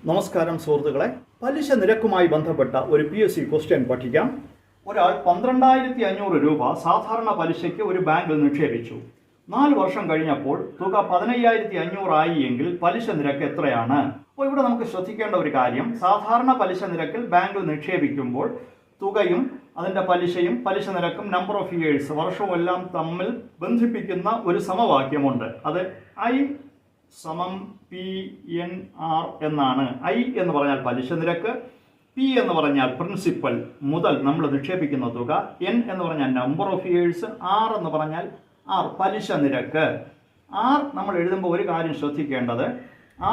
നമസ്കാരം സുഹൃത്തുക്കളെ, പലിശ നിരക്കുമായി ബന്ധപ്പെട്ട ഒരു PSC ക്വസ്റ്റ്യൻ പഠിക്കാം. ഒരാൾ 12,500 രൂപ സാധാരണ പലിശയ്ക്ക് ഒരു ബാങ്കിൽ നിക്ഷേപിച്ചു. 4 വർഷം കഴിഞ്ഞപ്പോൾ തുക 15,500 ആയി എങ്കിൽ പലിശ നിരക്ക് എത്രയാണ്? അപ്പോൾ ഇവിടെ നമുക്ക് ശ്രദ്ധിക്കേണ്ട ഒരു കാര്യം, സാധാരണ പലിശ നിരക്കിൽ ബാങ്കിൽ നിക്ഷേപിക്കുമ്പോൾ തുകയും അതിൻ്റെ പലിശയും പലിശ നിരക്കും നമ്പർ ഓഫ് ഇയേഴ്സ് വർഷവും എല്ലാം തമ്മിൽ ബന്ധിപ്പിക്കുന്ന ഒരു സമവാക്യമുണ്ട്. അത് I സമം PNR എന്നാണ്. I എന്ന് പറഞ്ഞാൽ പലിശ നിരക്ക്, P എന്ന് പറഞ്ഞാൽ പ്രിൻസിപ്പൽ മുതൽ നമ്മൾ നിക്ഷേപിക്കുന്ന തുക, N എന്ന് പറഞ്ഞാൽ നമ്പർ ഓഫ് ഇയേഴ്സ്, R എന്ന് പറഞ്ഞാൽ പലിശ നിരക്ക്. R നമ്മൾ എഴുതുമ്പോൾ ഒരു കാര്യം ശ്രദ്ധിക്കേണ്ടത്,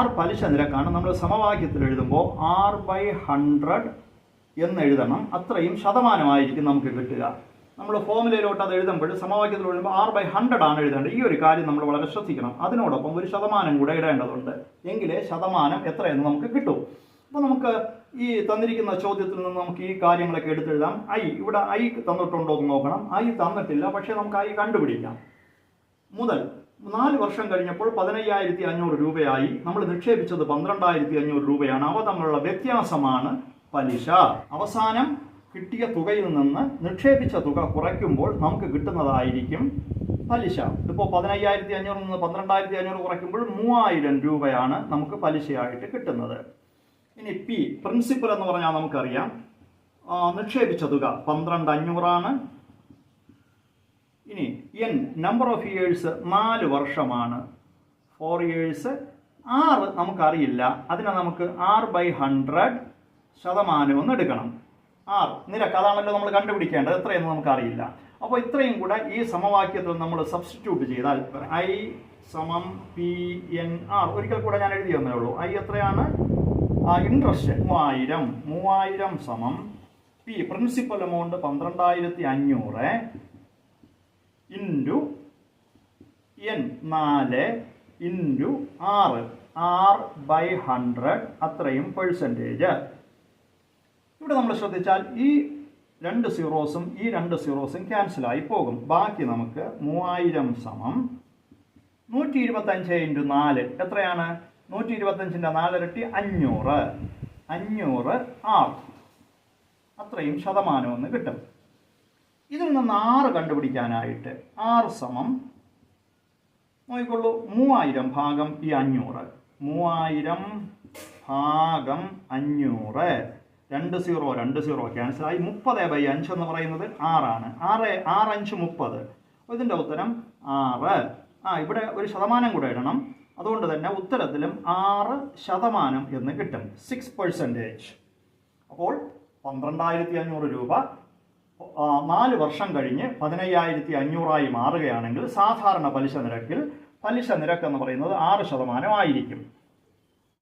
R പലിശ നിരക്കാണ്. നമ്മൾ സമവാക്യത്തിൽ എഴുതുമ്പോൾ R/100 എന്ന് എഴുതണം. അത്രയും ശതമാനമായിരിക്കും നമുക്ക് കിട്ടുക. നമ്മൾ ഫോമുലയിലോട്ട് അത് എഴുതുമ്പോൾ സമവാക്യത്തിൽ എഴുതുമ്പോൾ R/100 ആണ് എഴുതേണ്ടത്. ഈ ഒരു കാര്യം നമ്മൾ വളരെ ശ്രദ്ധിക്കണം. അതിനോടൊപ്പം ഒരു ശതമാനം കൂടെ ഇടേണ്ടതുണ്ട്, എങ്കിലേ ശതമാനം എത്രയെന്ന് നമുക്ക് കിട്ടും. അപ്പോൾ നമുക്ക് ഈ തന്നിരിക്കുന്ന ചോദ്യത്തിൽ നിന്ന് നമുക്ക് ഈ കാര്യങ്ങളൊക്കെ എടുത്തെഴുതാം. ഇവിടെ I തന്നിട്ടുണ്ടോ എന്ന് നോക്കണം. I തന്നിട്ടില്ല, പക്ഷേ നമുക്ക് I കണ്ടുപിടിക്കാം. മുതൽ 4 വർഷം കഴിഞ്ഞപ്പോൾ 15,500 രൂപയായി. നമ്മൾ നിക്ഷേപിച്ചത് 12,500 രൂപയാണ്. അവ തമ്മിലുള്ള വ്യത്യാസമാണ് പലിശ. അവസാനം കിട്ടിയ തുകയിൽ നിന്ന് നിക്ഷേപിച്ച തുക കുറയ്ക്കുമ്പോൾ നമുക്ക് കിട്ടുന്നതായിരിക്കും പലിശ. ഇപ്പോൾ 15,500 നിന്ന് 12,500 കുറയ്ക്കുമ്പോൾ 3,000 രൂപയാണ് നമുക്ക് പലിശയായിട്ട് കിട്ടുന്നത്. ഇനി P പ്രിൻസിപ്പൽ എന്ന് പറഞ്ഞാൽ നമുക്കറിയാം, നിക്ഷേപിച്ച തുക 12,500 ആണ്. ഇനി N നമ്പർ ഓഫ് ഇയേഴ്സ് 4 വർഷമാണ്, 4 ഇയേഴ്സ്. R നമുക്കറിയില്ല, അതിനെ നമുക്ക് R/100 ശതമാനം ഒന്ന് എടുക്കണം. R നിരക്ക്, അതാണല്ലോ നമ്മൾ കണ്ടുപിടിക്കേണ്ടത്. എത്രയെന്ന് നമുക്കറിയില്ല. അപ്പോൾ ഇത്രയും കൂടെ ഈ സമവാക്യത്തിൽ നമ്മൾ സബ്സ്റ്റിറ്റ്യൂട്ട് ചെയ്താൽ I സമം PNR, ഒരിക്കൽ കൂടെ ഞാൻ എഴുതി തന്നേ ഉള്ളൂ. I എത്രയാണ്? ഇൻട്രസ്റ്റ് 3,000 സമം P principal amount 12,500 into N 4 into R/100, അത്രയും പെർസെൻറ്റേജ്. ഇവിടെ നമ്മൾ ശ്രദ്ധിച്ചാൽ ഈ 2 സീറോസും ഈ 2 സീറോസും ക്യാൻസലായി പോകും. ബാക്കി നമുക്ക് 3,000 സമം 125 ഇൻറ്റു 4 എത്രയാണ്? 125ൻ്റെ 4 ഇരട്ടി 500 R, അത്രയും ശതമാനം ഒന്ന് കിട്ടും. ഇതിൽ നിന്ന് R കണ്ടുപിടിക്കാനായിട്ട് R സമം നോക്കിക്കൊള്ളൂ, 3,000 ഭാഗം ഈ 500, 3,000 ഭാഗം 500, 2 സീറോ ക്യാൻസലായി. 30/5 എന്ന് പറയുന്നത് 6 ആണ്. 6×5 30. ഇതിൻ്റെ ഉത്തരം 6. ഇവിടെ ഒരു ശതമാനം കൂടെ ഇടണം. അതുകൊണ്ട് തന്നെ ഉത്തരത്തിലും 6% എന്ന് കിട്ടും, 6%. അപ്പോൾ 12,500 രൂപ 4 വർഷം കഴിഞ്ഞ് 15,500 മാറുകയാണെങ്കിൽ സാധാരണ പലിശ നിരക്കിൽ പലിശ നിരക്ക് എന്ന് പറയുന്നത് 6% ആയിരിക്കും.